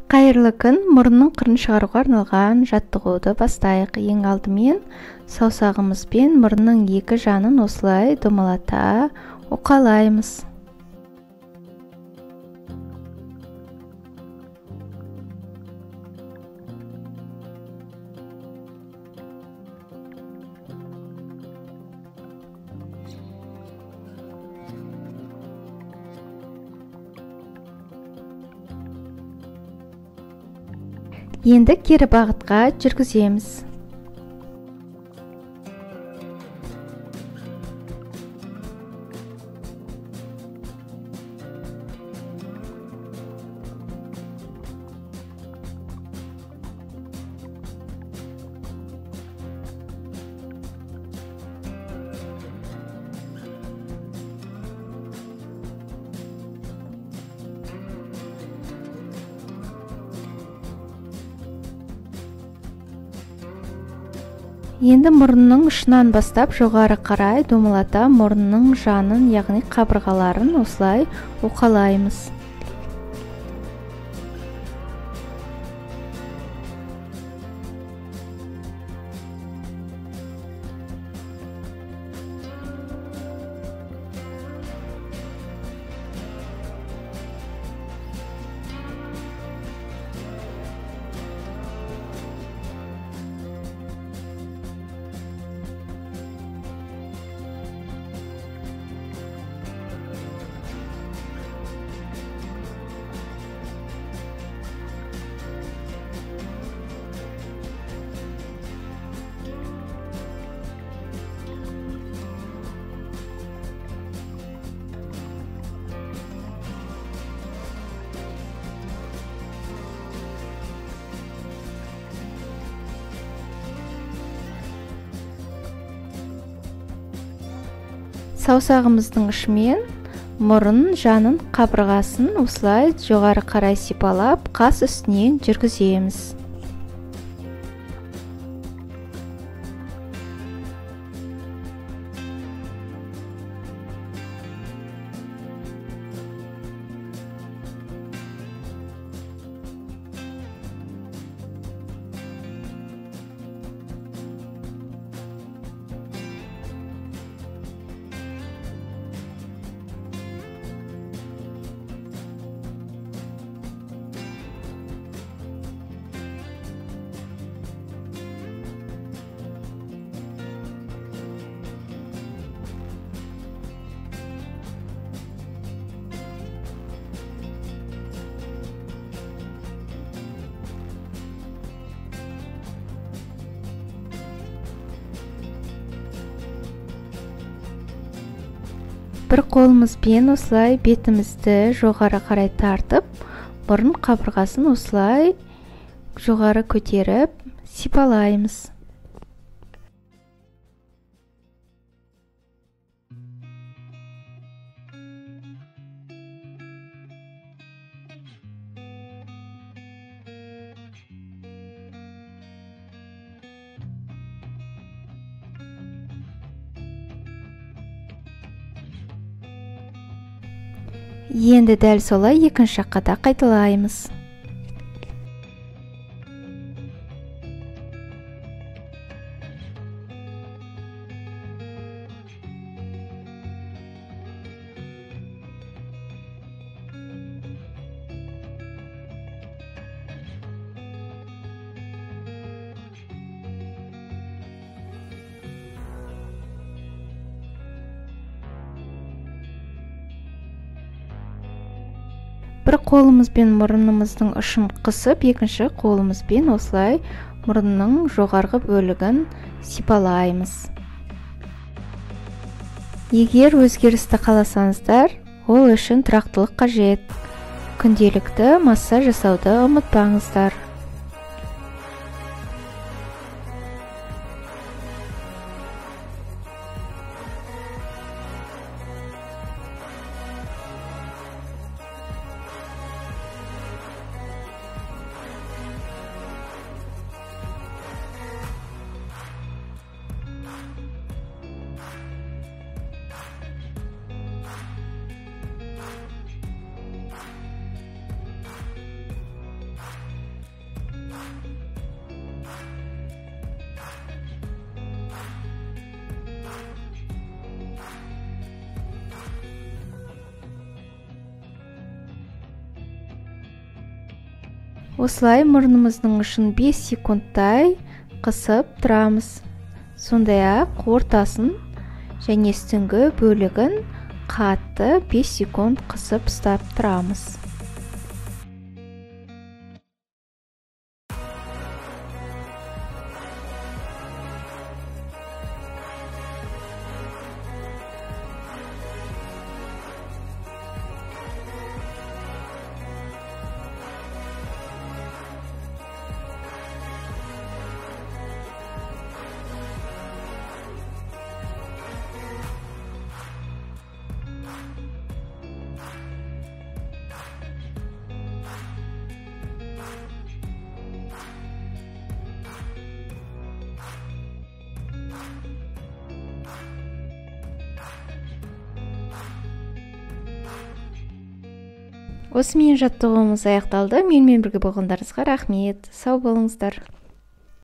Қайырлы күн, мұрынның қырын шығаруға арналған жаттығуды бастайық. Ең алдымен саусағымызбен мұрынның екі жанын осылай домалата уқалаймыз. Енді кері бағытқа жүргіземіз. Енді мұрынның ұшынан бастап жоғары қарай домалата мұрынның жанын, яғни қабырғаларын осылай уқалаймыз. Саусағымыздың ұшымен мұрын жанын қабырғасын осылай жоғары қарай сипалап, қас үстінен жүргіземіз. Бір қолымызбен осылай бетімізді жоғары қарай тартып, мұрын қабырғасын осылай жоғары көтеріп сипалаймыз. Енді дәл солай екінші жаққа да қайталаймыз. Бір қолымызбен мұрнымыздың ұшын қысып, екінші қолымызбен осылай мұрынның жоғарғы бөлігін сипалаймыз. Егер өзгерісті қаласаңыздар, ол үшін тұрақтылық қажет. Күнделікті массаж жасауды ұмытпаңыздар. Осылай мұрнымыздың ұшын 5 секундтай қысып тұрамыз. Сондай-ақ ортасын және үстіңгі бөлігін қатты 5 секунд қысып ұстап тұрамыз. Осымен жаттығуымыз аяқталды. Менімен бірге болғандарыңызға рахмет. Сау болыңыздар.